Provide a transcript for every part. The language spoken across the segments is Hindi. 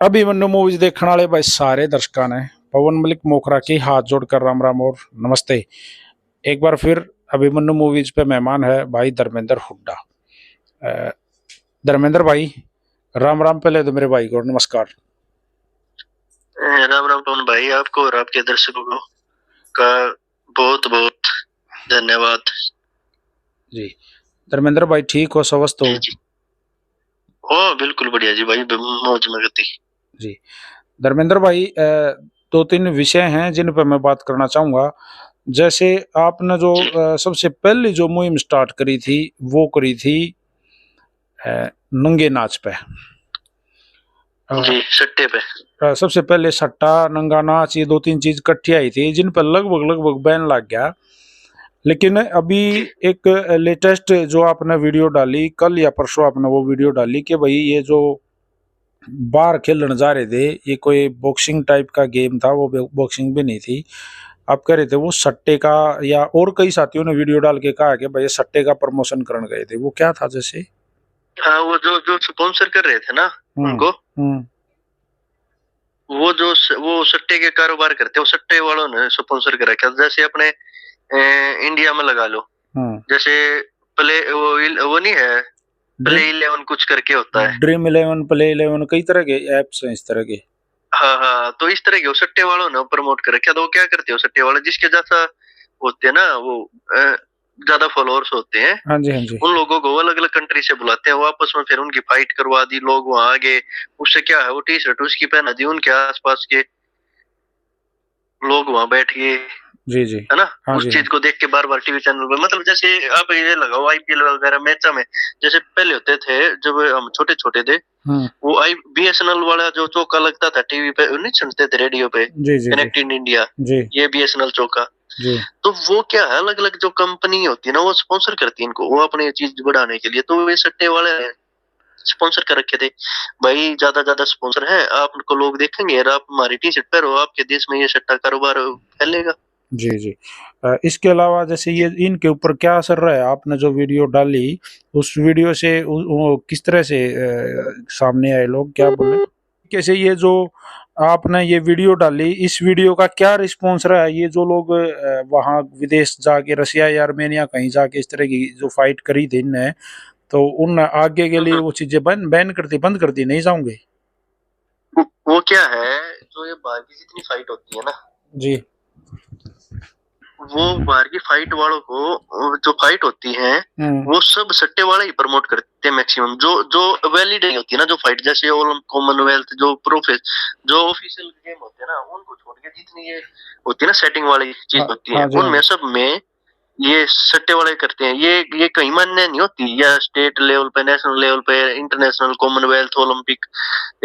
अभिमन्यु मूवीज देखने वाले भाई सारे दर्शकों ने पवन मलिक मोखरा की हाथ जोड़कर राम राम और नमस्ते। एक बार फिर अभिमन्यु मूवीज पे मेहमान है भाई धर्मेंद्र हुड्डा। धर्मेंद्र भाई राम राम, पहले तो मेरे भाई को नमस्कार। राम राम पवन भाई, आपको और आपके दर्शकों को का बहुत बहुत धन्यवाद जी। धर्मेंद्र भाई ठीक हो, स्वस्थ हो? जी। ओ बिल्कुल बढ़िया जी भाई, मौज में गति जी। धर्मेंद्र भाई दो तीन विषय हैं जिन पर मैं बात करना चाहूंगा। जैसे आपने जो सबसे पहले जो मुहिम स्टार्ट करी थी वो करी थी नंगे नाच पे। जी, सट्टे पे सबसे पहले सट्टा नंगा नाच, ये दो तीन चीज इकट्ठी आई थी जिन पर लगभग बैन लग गया। लेकिन अभी एक लेटेस्ट जो आपने वीडियो डाली कल या परसों, आपने वो वीडियो डाली कि भाई ये जो बाहर खेलने जा रहे थे ये कोई बॉक्सिंग टाइप का गेम था, वो बॉक्सिंग भी नहीं थी। आप कह रहे थे वो सट्टे का, या और कई साथियों ने वीडियो डाल के कहा कि भाई सट्टे का प्रमोशन करने गए थे, वो क्या था जैसे? हाँ, वो जो जो स्पॉन्सर कर रहे थे ना उनको, वो सट्टे के कारोबार करते, वो सट्टे वालों ने स्पॉन्सर कर रखा। जैसे अपने इंडिया में लगा लो, जैसे प्ले वो नहीं है, प्ले 11 कुछ करके होता है, ड्रीम 11, प्ले 11, कई तरह के एप्स हैं इस तरह के। हाँ, तो इस तरह के सट्टे वालों ने प्रमोट कर रखा। तो वो क्या करते हो सट्टे वाले, जिसके जैसा होते हैं ना, वो ज्यादा फॉलोअर्स होते हैं, हाँ जी हाँ जी, उन लोगों को अलग अलग कंट्री से बुलाते हैं, वो आपस में फिर उनकी फाइट करवा दी, लोग वहां आ गए। उससे क्या है, वो टी शर्ट उसकी पहना दी, उनके आसपास के लोग वहां बैठ गए, जी जी, है ना। हाँ उस जी, चीज को देख के बार बार टीवी चैनल पे, मतलब जैसे आप ये लगाओ आईपीएल वगैरह मैच में, जैसे पहले होते थे जब हम छोटे छोटे थे, वो आई बीएसएनएल वाला जो चौका लगता था टीवी पे, नहीं सुनते थे रेडियो पे, कनेक्ट इन इंडिया, ये बीएसएनएल चौका। तो वो क्या है, अलग अलग जो कंपनी होती है ना, वो स्पॉन्सर करती है इनको, वो अपनी चीज बढ़ाने के लिए। तो वे सट्टे वाले स्पॉन्सर कर रखे थे भाई, ज्यादा स्पॉन्सर है, आपको लोग देखेंगे और आप हमारी टी शर्ट पहनो, आपके देश में ये सट्टा कारोबार फैलेगा। जी जी। इसके अलावा जैसे ये इनके ऊपर क्या असर रहा है? आपने जो वीडियो डाली उस वीडियो से किस तरह से सामने आए लोग, क्या बोले? कैसे ये जो आपने ये वीडियो डाली, इस वीडियो का क्या रिस्पॉन्स रहा है? ये जो लोग वहाँ विदेश जाके, रसिया या आर्मेनिया कहीं जाके इस तरह की जो फाइट करी थी इनने, तो उन आगे के लिए वो चीजें बैन करती, बंद करती नहीं जाऊंगे? वो क्या है, जो ये बाहर की जितनी फाइट होती है ना जी, वो बाहर की फाइट वालों को, जो फाइट होती है वो सब सट्टे वाले ही प्रमोट करते हैं मैक्सिमम। जो जो वैलिड नहीं होती है ना जो फाइट, जैसे कॉमनवेल्थ, जो जो ऑफिशियल गेम होते हैं ना, उनको छोड़ के जितनी ये होती है ना सेटिंग वाली चीज होती है, उनमें सब में ये सट्टे वाले करते हैं। ये कहीं मान्य नहीं होती, या स्टेट लेवल पे, नेशनल लेवल पे, इंटरनेशनल, कॉमनवेल्थ, ओलंपिक,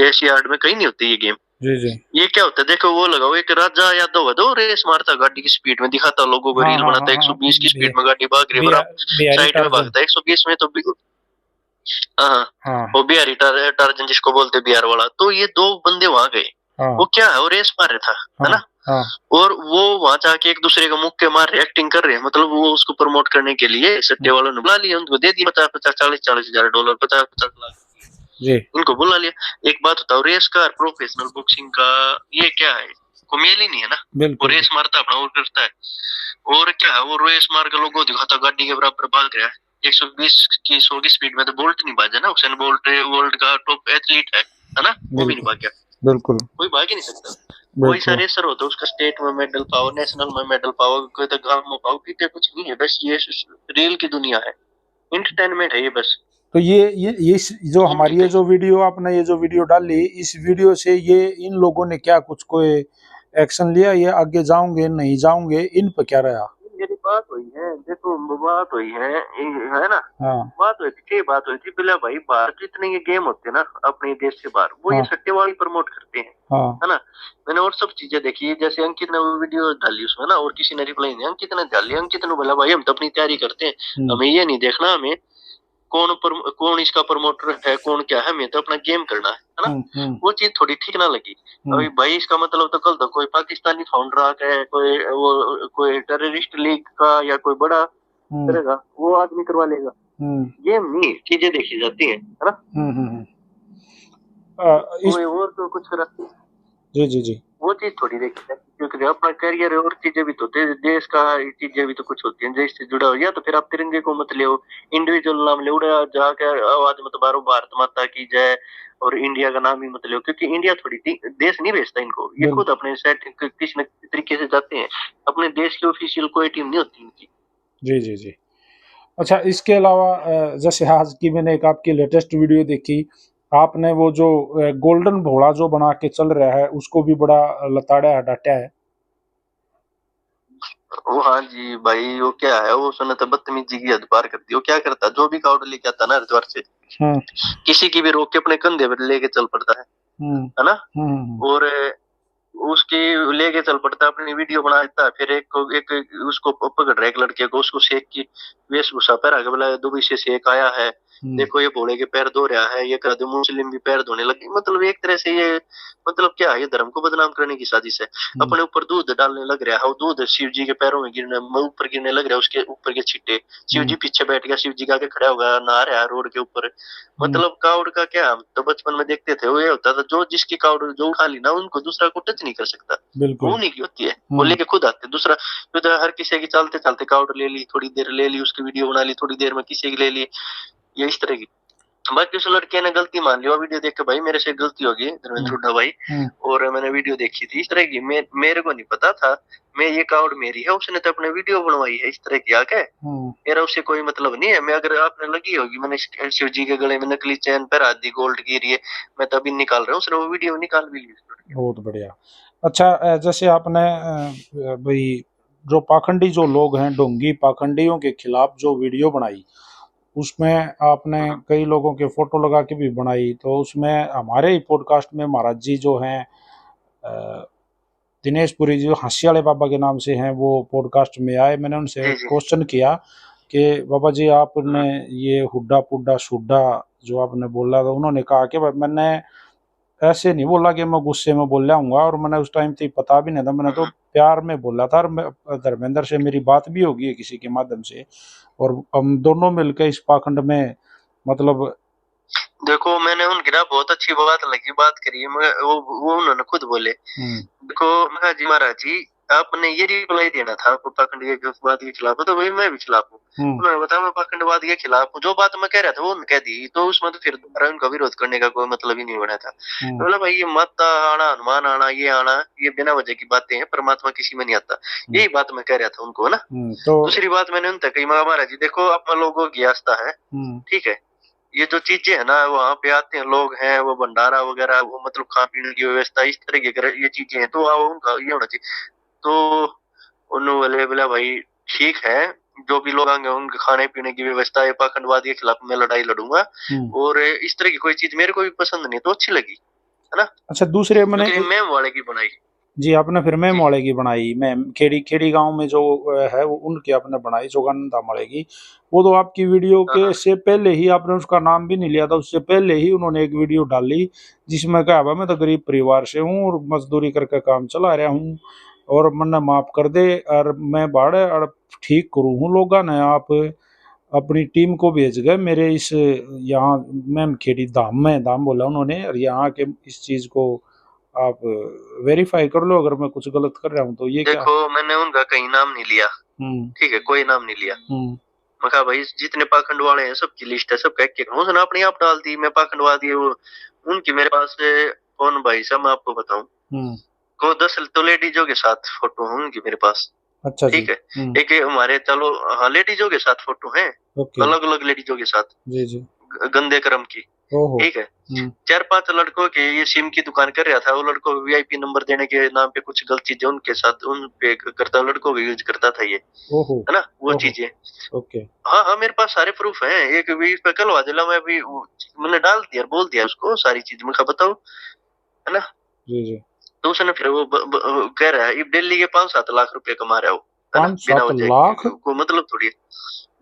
एशियाड में कहीं नहीं होती ये गेम। जी जी, ये क्या होता है, देखो वो लगाओ, एक राजा यादव है, दो रेस मारता गाड़ी की स्पीड में, दिखाता लोगों को, रील बनाता है 120 की स्पीड में गाड़ी भाग रही है, साइड में भागता है 120 में, तो हाँ, वो बिहारी टार्जन जिसको बोलते बिहार वाला। तो ये दो बंदे वहां गए, वो क्या है, वो रेस मार रहा था, है ना, और वो वहां जाके एक दूसरे का मुक्के मार रहे, एक्टिंग कर रहे हैं, मतलब वो उसको प्रमोट करने के लिए सट्टे वालों ने बुला लिया, उनको दे दिया 50-50, 40-40 हजार डॉलर, 50-50 लाख जी, इनको बुला लिया। एक बात बताओ, रेस का प्रोफेशनल बॉक्सिंग का ये क्या है, को मेल ही नहीं है ना। वो रेस मारता अपना और करता है, और क्या है, वो रेस मार के लोगों को दिखाता गाड़ी के बराबर भाग रहा है 120 की 100 की स्पीड में। तो बोल्ट नहीं भाजा ना, हुसैन बोल्ट वर्ल्ड का टॉप एथलीट है ना, वो भी नहीं भाग गया, बिल्कुल कोई भाग ही नहीं सकता। कोई सा रेसर होता है, उसका स्टेट में मेडल पाओ, नेशनल में मेडल पाओ, कोई तो गांव में पाओ, कितने कुछ नहीं है, बस ये रील की दुनिया है, एंटरटेनमेंट है ये बस। तो ये जो हमारी ये जो वीडियो, आपने ये जो वीडियो डाली, इस वीडियो से ये इन लोगों ने क्या कुछ कोई एक्शन लिया, ये आगे जाओगे नहीं जाओगे, इन पर क्या रहा? मेरी बात हुई है, देखो बात हुई है ना, हाँ, बात हुई थी, बात हुई थी बिला भाई, बाहर जितने ये गेम होते हैं ना अपने देश से बाहर, वो हाँ, ये सट्टे वाली प्रमोट करते हैं, हाँ, है ना। मैंने और सब चीजें देखी, जैसे अंकित ने वो वीडियो डाली उसमें ना, और किसी ने रिप्लाई नहीं, अंकित ने डाली, अंकित ने बोला भाई हम तो अपनी तैयारी करते हैं, हमें ये नहीं देखना, हमें कौन इसका प्रमोटर है, कौन क्या है, हमें तो अपना गेम करना है ना। वो चीज थोड़ी ठीक ना लगी। अभी भाई इसका मतलब तो कल तो कोई पाकिस्तानी फाउंडर आ गया, कोई टेररिस्ट लीग का या कोई बड़ा करेगा, वो आदमी करवा लेगा। गेम नहीं, चीजें देखी जाती है ना। इस और तो कुछ जी जी जी वो चीज थोड़ी देखी जाती है, क्योंकि अपना करियर है और चीजें भी तो देश का चीजें भी तो कुछ होती हैं देश से जुड़ा हो, या तो फिर आप तिरंगे को मत ले, इंडिविजुअल नाम ले, उड़ा जाकर आवाज मत मारो भारत माता की जय और इंडिया का नाम ही मत लो, क्योंकि इंडिया थोड़ी देश नहीं भेजता इनको, ये बिल खुद अपने सेट किसी न किसी तरीके से जाते हैं, अपने देश की ऑफिशियल कोई टीम नहीं होती इनकी। जी जी जी। अच्छा, इसके अलावा जैसे आज की मैंने एक आपकी लेटेस्ट वीडियो देखी, आपने वो जो गोल्डन घोड़ा जो बना के चल रहा है उसको भी बड़ा लताड़ा है, डांटा है। वो हाँ जी भाई, वो क्या है, वो सुना था बदतमीजी की हद पार कर दी, वो क्या करता, जो भी काउड लेके आता ना हरिद्वार से, हम्म किसी की भी रोक के अपने कंधे पर लेके चल पड़ता हम्म है ना, हम्म और उसकी लेके चल पड़ता है, अपनी वीडियो बना देता है, फिर एक उसको पकड़ रहा है एक लड़के को, उसको शेख की वेशभूषा पहना के बोला दुबई से शेख आया है, हम्म देखो ये भोले के पैर धो रहा है, ये कर दो मुस्लिम भी पैर धोने लगे, मतलब एक तरह से ये, मतलब क्या है, ये धर्म को बदनाम करने की साजिश है, हम्म अपने ऊपर दूध डालने लग रहा है, वो दूध शिव जी के पैरों में गिरने ऊपर गिरने लग रहा है, उसके ऊपर के छिट्टे, शिव हम्म जी पीछे बैठ गया, शिव जी के आगे खड़ा होगा, नहा रहा है रोड के ऊपर, हम्म, मतलब कावड़ का क्या, हम तो बचपन में देखते थे, वो ये होता था जो जिसकी कावड़ जो उठा ली ना उनको दूसरा को टच नहीं कर सकता, वो बिल्कुल। उन्हीं की होती है, वो हम्म लेके खुद आते दूसरा, तो हर किसी की चलते चलते कावड़ ले ली, थोड़ी देर ले ली, उसकी वीडियो बना ली, थोड़ी देर में किसी की ले ली, ये इस तरह की, बाकी उस लड़के ने गलती मान ली, वो वीडियो देख के भाई मेरे से गलती होगी धर्मेंद्र हम्म हुड्डा भाई, हम्म और मैंने वीडियो देखी थी इस तरह की, मेरे को नहीं पता था, मैं ये कावड़ मेरी है, उसने तो अपने वीडियो बनवाई है, इस तरह की आके हम्म, मेरा उससे कोई मतलब नहीं है, मैं अगर आपने लगी होगी मैंने शिव जी के गले में नकली चैन पहरा दी गोल्ड की, ये मैं तभी निकाल रहा हूँ, उसने वो वीडियो निकाल भी ली उस लड़के ने। बहुत बढ़िया। अच्छा, जैसे आपने भाई जो पाखंडी जो लोग हैं, ढोंगी पाखंडियों के खिलाफ जो वीडियो बनाई, उसमें आपने हम्म, कई लोगों के फोटो लगा के भी बनाई, तो उसमें हमारे ही पॉडकास्ट में महाराज जी जो हैं, अ, दिनेश पुरी जी जो हंसी वाले बाबा के नाम से हैं, वो पॉडकास्ट में आए। मैंने उनसे जी जी। क्वेश्चन किया कि बाबा जी आपने हम्म, ये हुड्डा पुड्डा सुड्डा जो आपने बोला, तो उन्होंने कहा कि भाई मैंने ऐसे नहीं बोला कि मैं गुस्से में बोल रहा हूँ, और मैंने उस टाइम तो पता भी नहीं था, मैंने तो हम्म। प्यार में बोला था, और धर्मेंद्र से मेरी बात भी होगी है किसी के माध्यम से, और हम दोनों मिलकर इस पाखंड में मतलब देखो मैंने उनकी ना बहुत अच्छी बात लगी, बात करी, वो उन्होंने खुद बोले, हम्म देखो महाराज जी आपने ये रिप्लाई देना था आपको पाखंडवाद के खिलाफ है, तो भाई मैं भी खिलाफ हूँ, हम्म उन्होंने बताया मैं पाखंडवाद के खिलाफ हूँ, जो बात मैं कह रहा था वो उन्होंने कह दी, तो उसमें तो फिर दोबारा उनका विरोध करने का कोई मतलब ही नहीं बना था, तो हम्म बोला भाई ये माता आना हनुमान आना ये आना ये बिना वजह की बातें हैं, परमात्मा किसी में नहीं आता, हम्म यही बात मैं कह रहा था उनको, है ना। तो दूसरी बात मैंने उन तक कही, महाराज जी देखो अपना लोगों की आस्था है, हम्म ठीक है, ये जो चीजें है ना वहाँ पे आते हैं लोग हैं, वो भंडारा वगैरह वो मतलब खाने पीने की व्यवस्था इस तरह की अगर ये चीजें हैं तो उनका ये होना चाहिए, तो उन्होंने बोले बोला भाई ठीक है, जो भी लोग आएंगे उनके खाने पीने की व्यवस्था है, पाखंडवाद के खिलाफ मैं लड़ाई लड़ूंगा, हम्म और इस तरह की कोई चीज मेरे को भी पसंद नहीं तो अच्छी लगी, है ना, अच्छा, दूसरे मैंने लेकिन मैं वाले की बनाई। जी आपने फिर मैम जी वाले की बनाई, मैम खेड़ी खेड़ी गांव में जो है वो उनकी आपने बनाई जोगानंदा माले की, वो तो आपकी वीडियो हाँ के हाँ। से पहले ही आपने उसका नाम भी नहीं लिया था, उससे पहले ही उन्होंने एक वीडियो डाली जिसमें कहा भाई मैं तो गरीब परिवार से हूँ और मजदूरी करके काम चला रहा हूँ, और मन्ने माफ कर दे, और मैं बाड़े और ठीक करूँ हूँ लोगा ने, आप अपनी टीम को भेज गए मेरे इस यहाँ मैम खेड़ी धाम में, धाम बोला उन्होंने, और यहाँ के इस चीज़ को आप वेरीफाई कर लो अगर मैं कुछ गलत कर रहा हूँ तो, ये क्या। देखो मैंने उनका कहीं नाम नहीं लिया, हम्म ठीक है, कोई नाम नहीं लिया, हम्म मैं कहा भाई जितने पाखंड वाले हैं सबकी लिस्ट है, सबका एक एक, उसने अपने आप डाल दी मैं पाखंडवादी हूँ, उनकी मेरे पास कौन भाई साहब मैं आपको बताऊं, हम्म को 10 तो लेडीजों के साथ फोटो है उनकी मेरे पास, अच्छा जी। ठीक है, एक ये हमारे चलो हाँ लेडीजों के साथ फोटो है, ओके। अलग अलग लेडीजों के साथ, जी जी। गंदे कर्म की, ओहो। ठीक है, चार पांच लड़कों के ये सिम की दुकान कर रहा था, वो लड़कों को वीआईपी नंबर देने के नाम पे कुछ गलत चीजें उनके साथ उन पे करता, लड़कों को यूज करता था ये, ओहो। है ना वो ओहो। चीजें, ओके। हाँ हाँ मेरे पास सारे प्रूफ हैं, एक भी पे कलवा दिला मैं भी मैंने डाल दिया बोल दिया उसको सारी चीज, मैं कहा बताओ, है ना, जी जी। तो उसने फिर कह रहा है ये दिल्ली के 5-7 लाख रुपए कमा रहा हो, है ना, पाँच बिना सात वजह लाख को मतलब थोड़ी,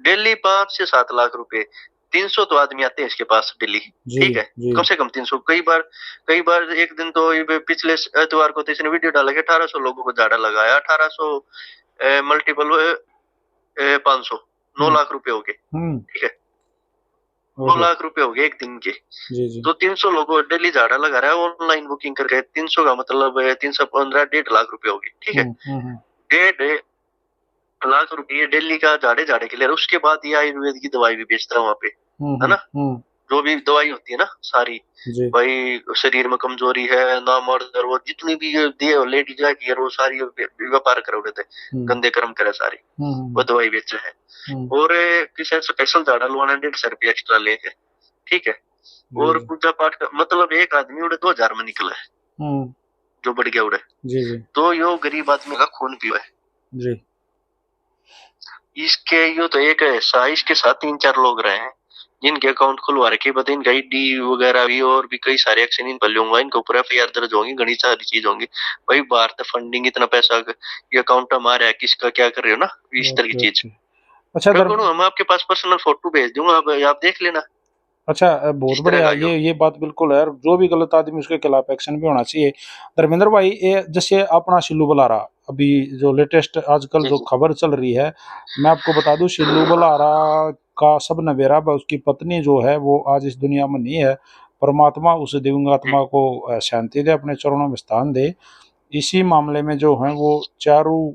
दिल्ली 5 से 7 लाख रुपए, 300 तो आदमी आते हैं इसके पास दिल्ली, जी ठीक है, जी। कम से कम 300, कई बार एक दिन तो ये पिछले एतवार को तो इसने वीडियो डाला कि 1800 लोगों को झाड़ा लगाया, 1800 मल्टीपल 500, 9 लाख रुपए हो गए, हम्म ठीक है, 2 लाख रुपए हो गए एक दिन के। जी जी। तो 300 लोगों डेली झाड़ा लगा रहा है ऑनलाइन बुकिंग करके, 300 का मतलब 315 1.5 लाख रुपए हो गए, ठीक है। 1.5 लाख रुपये डेली का झाड़े झाड़े के लिए, उसके बाद ये आयुर्वेद की दवाई भी बेचता है वहां पे, है ना। जो भी दवाई होती है ना सारी, भाई शरीर में कमजोरी है ना, मर्द वो जितनी भी लेडीज है वो सारी व्यापार करे उड़े थे, गंदे कर्म करे सारी, वो दवाई बेचे है। और किसी स्पेशल झाड़ा लुआना 150 रुपये एक्स्ट्रा ले है, ठीक है। और पूजा पाठ का मतलब एक आदमी उड़े 2000 में निकला है, जो बढ़ गया उड़े। तो यो गरीब आदमी का खून पियो है इसके। यो तो एक ऐसा, इसके साथ 3-4 लोग रहे हैं जिनके अकाउंट खुलवा रखे, बता इनका आईडी वगैरह भी और भी कई सारे एक्शन इन पर लूंगा, इनके ऊपर एफआईआर दर्ज होंगी, घनी सारी चीज होंगी। भाई बाहर तो फंडिंग इतना पैसा, ये अकाउंट हमारा है, किसका क्या कर रहे हो ना, इस तरह की चीज। अच्छा हम आपके पास पर्सनल फोटो भेज दूंगा, आप देख लेना। अच्छा, बहुत बढ़िया। ये बात बिल्कुल है, जो भी गलत आदमी उसके खिलाफ एक्शन भी होना चाहिए। धर्मेंद्र भाई, ये जैसे अपना शिल्लू बुलारा, अभी जो लेटेस्ट आजकल जो खबर चल रही है, मैं आपको बता दूं, शिल्लू बुलारा का सब नवेरा, उसकी पत्नी जो है वो आज इस दुनिया में नहीं है। परमात्मा उस दिव्यांगात्मा को शांति दे, अपने चरणों में स्थान दे। इसी मामले में जो है वो चारों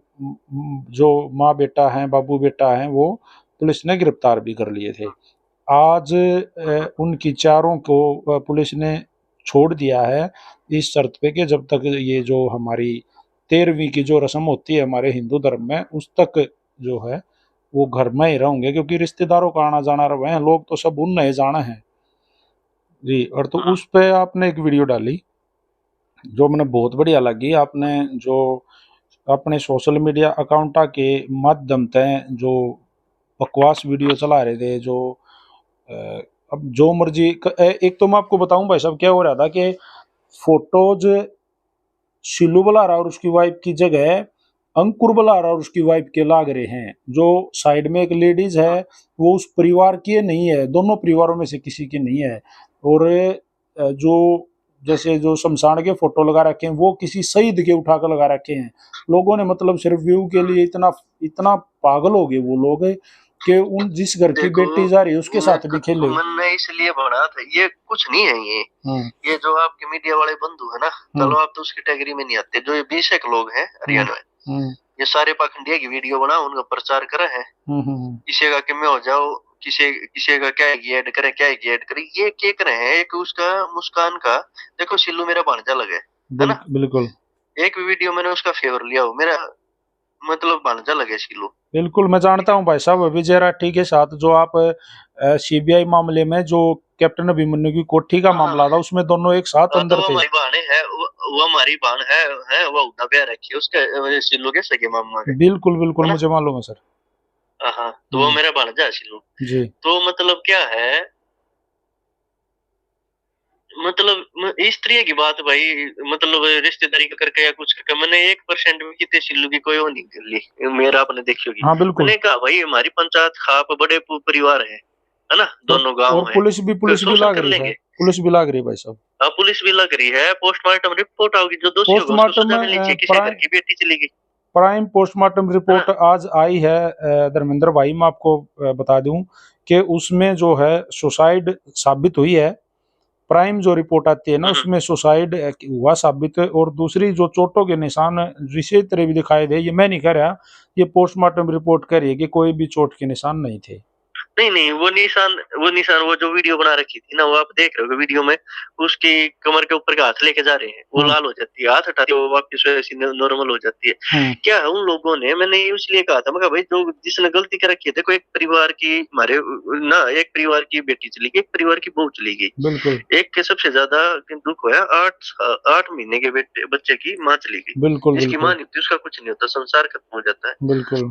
जो माँ बेटा हैं, बाबू बेटा हैं, वो पुलिस ने गिरफ्तार भी कर लिए थे। आज उनकी चारों को पुलिस ने छोड़ दिया है, इस शर्त पे कि जब तक ये जो हमारी 13वीं की जो रस्म होती है हमारे हिंदू धर्म में, उस तक जो है वो घर में ही रहेंगे, क्योंकि रिश्तेदारों का आना जाना रहे हैं, लोग तो सब उन नहीं जाना है जी। और तो उस पे आपने एक वीडियो डाली जो मैंने बहुत बढ़िया लगी। आपने जो अपने सोशल मीडिया अकाउंटा के माध्यम से जो बकवास वीडियो चला रहे थे, जो अब जो मर्जी एक तो मैं आपको बताऊं भाई साहब, क्या हो रहा था कि फोटोज शिलू बुलारा और उसकी वाइफ की जगह अंकुर बुलारा और उसकी वाइफ के लाग रहे हैं। जो साइड में एक लेडीज है वो उस परिवार की नहीं है, दोनों परिवारों में से किसी की नहीं है। और जो जैसे जो शमशान के फोटो लगा रखे हैं वो किसी शहीद के उठा कर लगा रखे हैं। लोगों ने मतलब सिर्फ व्यू के लिए इतना इतना पागल हो गए वो लोग कि उन जिस घर की बेटी जा रही है उसके साथ भी खेले। मैंने इसलिए बना था, ये कुछ नहीं है ये जो आपके मीडिया वाले बंधु है ना, चलो आप तो उस कैटेगरी में नहीं आते। जो ये 20 एक लोग हैं हरियाणा में, ये सारे पाखंडिया की वीडियो बना, उनका प्रचार करे है, किसी का किमे हो जाओ, किसी का क्या ऐड करे, क्या ऐड करे, ये क्या करे हैं। एक उसका मुस्कान का देखो, सिल्लू मेरा भांजा लगे है ना, बिल्कुल एक वीडियो मैंने उसका फेवर लिया हो, मेरा मतलब भांजा लगे सिल्लू। बिल्कुल मैं जानता हूं भाई साहब, विजय राठी के साथ जो आप सीबीआई मामले में जो कैप्टन अभिमन्यु की कोठी का मामला था, उसमें दोनों एक साथ अंदर थे। हमारी बहन है, वो हमारी बहन है वो उदा प्यार रखी है उसके सिल्लू के सगे मामा के। बिल्कुल बिल्कुल मुझे मालूम है सर। हाँ, तो वो मेरा भांजा है सिल्लू जी। तो मतलब क्या है, मतलब इस तरह की बात भाई, मतलब रिश्तेदारी का करके या कुछ करके, मैंने 1% भी कितने सिल्लू की कोई वो नहीं कर ली मेरा, आपने देखी होगी। हाँ बिल्कुल। मैंने कहा भाई हमारी पंचायत खाप बड़े परिवार है ना, दोनों गांव है, पुलिस भी लाग रही है, पुलिस भी लाग रही है भाई साहब। हाँ, पुलिस भी लग रही है, पोस्टमार्टम रिपोर्ट आओगी, जो दोषी होगा उसको सजा मिलनी चाहिए, किसी घर की बेटी चली गई। प्राइम पोस्टमार्टम रिपोर्ट आज आई है धर्मेंद्र भाई, मैं आपको बता दूं कि उसमें जो है सुसाइड साबित हुई है। प्राइम जो रिपोर्ट आती है ना उसमें सुसाइड हुआ साबित है। और दूसरी जो चोटों के निशान जिसे तरह भी दिखाई दे, ये मैं नहीं कह रहा, ये पोस्टमार्टम रिपोर्ट कह रही है कि कोई भी चोट के निशान नहीं थे। नहीं, वो निशान वो जो वीडियो बना रखी थी ना, वो आप देख रहे हो वीडियो में, उसकी कमर के ऊपर का हाथ लेके जा रहे हैं, वो लाल हो जाती है, हाथ हटाते वो वापस वैसी नॉर्मल हो जाती है। क्या है उन लोगों ने, मैंने इसलिए कहा था, मैं भाई जो जिसने गलती कर रखी है, देखो एक परिवार की हमारे ना, एक परिवार की बेटी चली गई, एक परिवार की बहू चली गई, बिल्कुल। एक के सबसे ज्यादा दुख हुआ 8 महीने के बच्चे की माँ चली गई, बिल्कुल। जिसकी माँ नहीं थी उसका कुछ नहीं होता, संसार खत्म हो जाता है। बिल्कुल।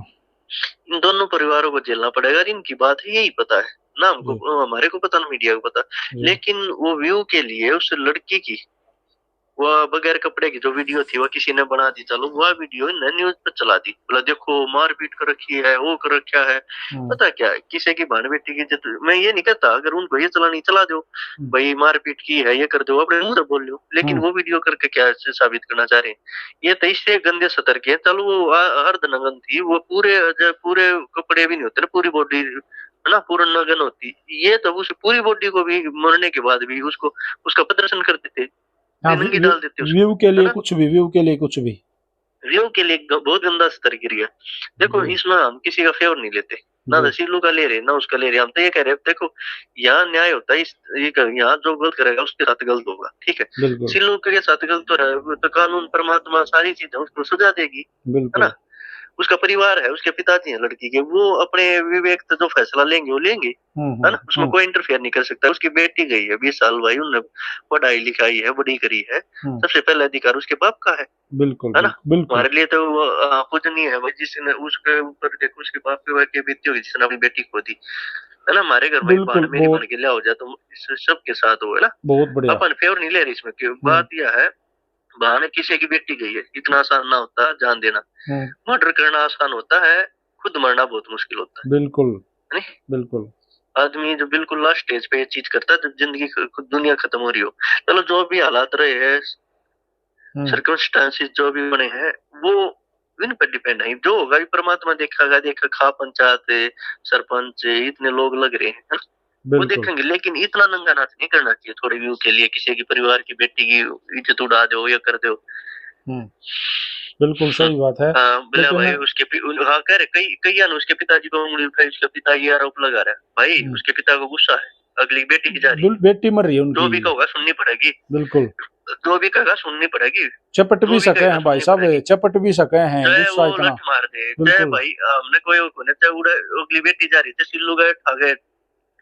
इन दोनों परिवारों को झेलना पड़ेगा, इनकी बात है, यही पता है ना हमको, हमारे को पता ना, मीडिया को पता। लेकिन वो व्यू के लिए उस लड़की की वो बगैर कपड़े की जो वीडियो थी वो किसी ने बना दी, चलो वह वीडियो न्यूज पर चला दी, बोला देखो मारपीट कर रखी है, वो कर रखा है। पता क्या है, किसी की बहन बेटी की इज्जत, मैं ये नहीं कहता अगर उनको ये चलानी चला दो, भाई मारपीट की है ये कर दो, अपने मुंह से बोल लो, लेकिन वो वीडियो करके क्या साबित करना चाह रहे हैं, ये तो इससे गंदे सतर के। चलो वो अर्धनग्न थी, वो पूरे कपड़े भी नहीं होते, पूरी बॉडी है ना, पूर्ण नग्न होती, ये तो उस पूरी बॉडी को भी मरने के बाद भी उसको उसका प्रदर्शन करते थे, हाँ, नंगी डाल देते उसको, व्यू के है लिए ना, कुछ भी, व्यू के लिए कुछ भी, व्यू के लिए बहुत गंदा स्तर गिर गया। देखो इसमें हम किसी का फेवर नहीं लेते, ना तो सीलू का ले रहे ना उसका ले रहे, हम तो ये कह रहे हैं देखो यहाँ न्याय होता है, यहाँ जो गलत करेगा उसके साथ गलत होगा, ठीक है, सीलू के साथ गलत तो है तो कानून परमात्मा सारी चीजें उसको सजा देगी, है ना, उसका परिवार है, उसके पिताजी हैं लड़की के, वो अपने विवेक से जो फैसला लेंगे वो लेंगे, है ना, उसमें कोई इंटरफेयर नहीं कर सकता। उसकी बेटी गई है 20 साल, भाई उन्होंने पढ़ाई लिखाई है, बड़ी करी है, सबसे पहले अधिकार उसके बाप का है, बिल्कुल, है ना, हमारे लिए तो वो पूजनीय है भाई, जिसने उसके ऊपर देखो उसके बाप के बीती होगी, जिसने अपनी बेटी खो दी, है ना, हमारे घर में बहन मेरी बन के लिया हो जाए तो सबके साथ हो, है ना, बहुत बढ़िया, अपन फेवर नहीं ले रहे इसमें, क्यों बात यह है बहाने किसी की बेटी गई है, इतना आसान ना होता जान देना, मर्डर करना आसान होता है, खुद मरना बहुत मुश्किल होता है, बिल्कुल, नहीं बिल्कुल, आदमी जो बिल्कुल लास्ट स्टेज पे ये चीज करता है जब जिंदगी दुनिया खत्म हो रही हो, चलो जो भी हालात रहे हैं, सर्कमस्टांसेस जो भी बने हैं वो इन पर डिपेंड है, जो होगा परमात्मा देखेगा, देखा खा पंचायत सरपंच इतने लोग लग रहे हैं वो देखेंगे, लेकिन इतना नंगा नाच नहीं करना चाहिए थोड़े व्यू के लिए, किसी की परिवार की बेटी की इज्जत उड़ा दो या कर दो। बिल्कुल सही बात है। हाँ बोला भाई उसके हाँ कह रहे कई उसके पिताजी को उंगली उठाई, उसका पिता ये आरोप लगा रहा है, भाई उसके पिता को गुस्सा है, अगली बेटी की जा रही है, बेटी मर रही है उनकी, जो भी कहोगा सुननी पड़ेगी, बिल्कुल जो भी कहेगा सुननी पड़ेगी, चपट भी सके हैं भाई साहब, चपट भी सके हैं, गुस्सा इतना मार दे, चाहे भाई हमने कोई अगली बेटी जा रही थी सिल्लू गए खा गए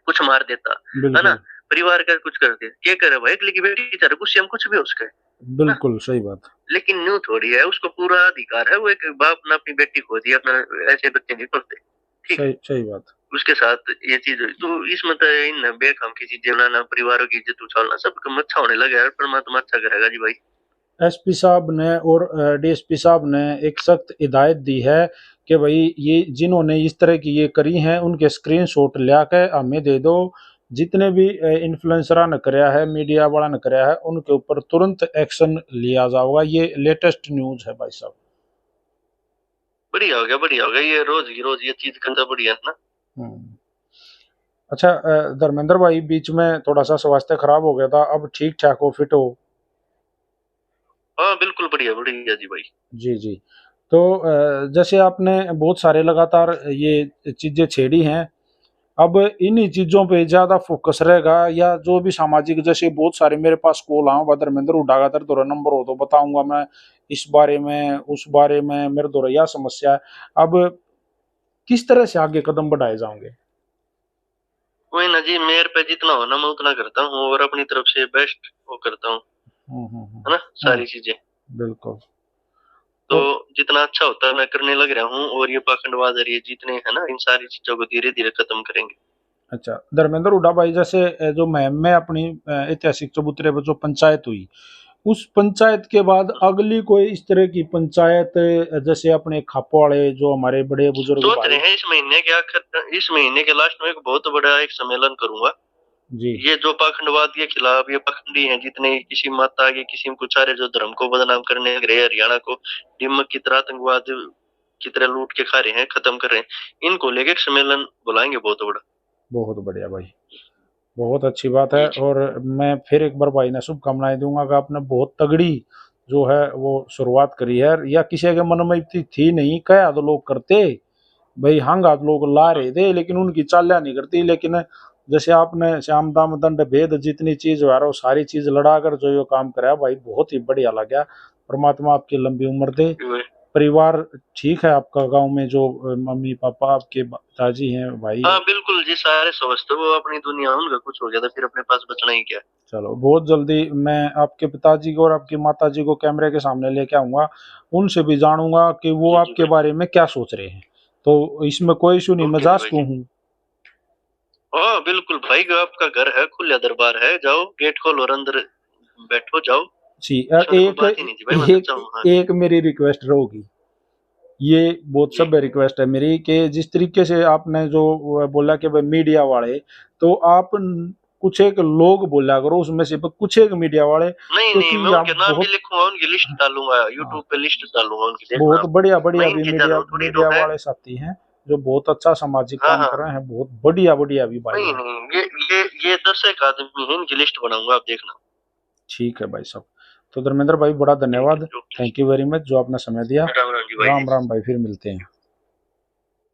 कुछ मार देता, है ना, परिवार का कुछ कर दे, क्या करे भाई, अगली की बेटी की तरह गुस्से हम कुछ भी उसका, बिल्कुल सही बात, लेकिन न्यू थोड़ी है, उसको पूरा अधिकार है, वो एक बाप ने अपनी बेटी खो दी, अपना ऐसे बच्चे नहीं पढ़ते, ठीक है, सही बात, उसके साथ ये चीज तो इसमें तो इन बेखम की चीजें बनाना, परिवारों की इज्जत उछालना सबका अच्छा होने लगा यार, परमात्मा अच्छा करेगा जी भाई। एसपी साहब ने और डीएसपी साहब ने एक सख्त हिदायत दी है कि भाई ये जिन्होंने इस तरह की ये करी हैं उनके स्क्रीनशॉट लिया के हमें दे दो, जितने भी इन्फ्लुएंसर ने कराया है, मीडिया वाला ने कराया है, उनके ऊपर तुरंत एक्शन लिया जाएगा। ये लेटेस्ट न्यूज है भाई साहब। बढ़िया हो गया, ये रोज ये चीज करना बढ़िया है ना। अच्छा धर्मेंद्र भाई, बीच में थोड़ा सा स्वास्थ्य खराब हो गया था, अब ठीक ठाक हो, फिट हो? हाँ बिल्कुल बढ़िया जी भाई। जी तो जैसे आपने बहुत सारे लगातार ये चीजें छेड़ी हैं, अब इन्हीं चीजों पे ज्यादा फोकस रहेगा या जो भी सामाजिक, जैसे बहुत सारे मेरे पास कॉल आऊंगा, धर्मेंद्र उठागा तेरे द्वारा नंबर हो तो बताऊंगा मैं इस बारे में उस बारे में, मेरे द्वारा यह समस्या है, अब किस तरह से आगे कदम बढ़ाए जाओगे? कोई ना जी, मेरे पे जितना हो ना मैं उतना करता हूँ और अपनी तरफ से बेस्ट वो करता हूँ, है ना, सारी चीजें बिल्कुल। तो जितना अच्छा होता है मैं करने लग रहा हूँ, और ये पाखंडवाद ये जितने है ना, इन सारी चीजों को धीरे धीरे खत्म करेंगे। अच्छा धर्मेंद्र हुड्डा भाई, जैसे जो महम में अपनी ऐतिहासिक चबूतरे पर जो पंचायत हुई, उस पंचायत के बाद अगली कोई इस तरह की पंचायत, जैसे अपने खापवाड़े जो हमारे बड़े बुजुर्ग सोच रहे हैं इस महीने के लास्ट में एक बहुत बड़ा एक सम्मेलन करूंगा जी। ये जो पाखंडवाद के खिलाफ ये पखंडी हैं जितने, किसी माता के किसी कुछ सारे जो धर्म को बदनाम करने गए, हरियाणा को दिमक की तरह आतंकवाद की तरह लूट के खा रहे हैं, खत्म कर रहे हैं, इनको लेके सम्मेलन बुलाएंगे बहुत बड़ा। बहुत बढ़िया भाई, बहुत अच्छी बात है। और मैं फिर एक बार भाई ने शुभकामनाएं दूंगा कि आपने बहुत तगड़ी जो है वो शुरुआत करी है, या किसी के मन में इतनी थी नहीं, क्या तो लोग करते भाई, हंगा लोग ला रहे थे लेकिन उनकी चालियां नहीं करती, लेकिन जैसे आपने श्याम दाम दंड भेद जितनी चीज हो रहा सारी चीज लड़ाकर जो ये काम कराया भाई, बहुत ही बढ़िया लगा। परमात्मा आपकी लंबी उम्र दे। परिवार ठीक है आपका, गांव में जो मम्मी पापा आपके पिताजी हैं भाई? हाँ बिल्कुल जी, सारे स्वस्थ, वो अपनी दुनिया, उनका कुछ हो गया था फिर अपने पास बचना ही क्या। चलो बहुत जल्दी मैं आपके पिताजी को और आपकी माताजी को कैमरे के सामने लेके आऊंगा, उनसे भी जानूंगा कि वो आपके बारे में क्या सोच रहे हैं, तो इसमें कोई इशू नहीं, मजाक क्यों हूँ। हाँ बिल्कुल भाई, आपका घर है, खुला दरबार है, जाओ गेट खोलो और अंदर बैठो जाओ जी। एक मेरी रिक्वेस्ट रहोगी, ये बहुत सभ्य रिक्वेस्ट है मेरी, कि जिस तरीके से आपने जो बोला कि भाई मीडिया वाले, तो आप कुछ एक लोग बोला करो उसमें से कुछ एक मीडिया वाले, नहीं मैं उनके नाम भी लिखूंगा, उनकी लिस्ट डालूंगा, YouTube पे लिस्ट डालूंगा उनकी, बहुत बढ़िया भी मीडिया वाले साथी हैं, जो बहुत अच्छा सामाजिक काम कर रहे हैं, बहुत बढ़िया बढ़िया भी भाई। नहीं ये 10 एक आदमी है, इनकी लिस्ट बनाऊंगा, आप देखना। ठीक है भाई साहब। तो धर्मेंद्र भाई बड़ा धन्यवाद, थैंक यू वेरी मच जो आपने समय दिया। राम राम जी भाई। राम राम भाई, फिर मिलते हैं।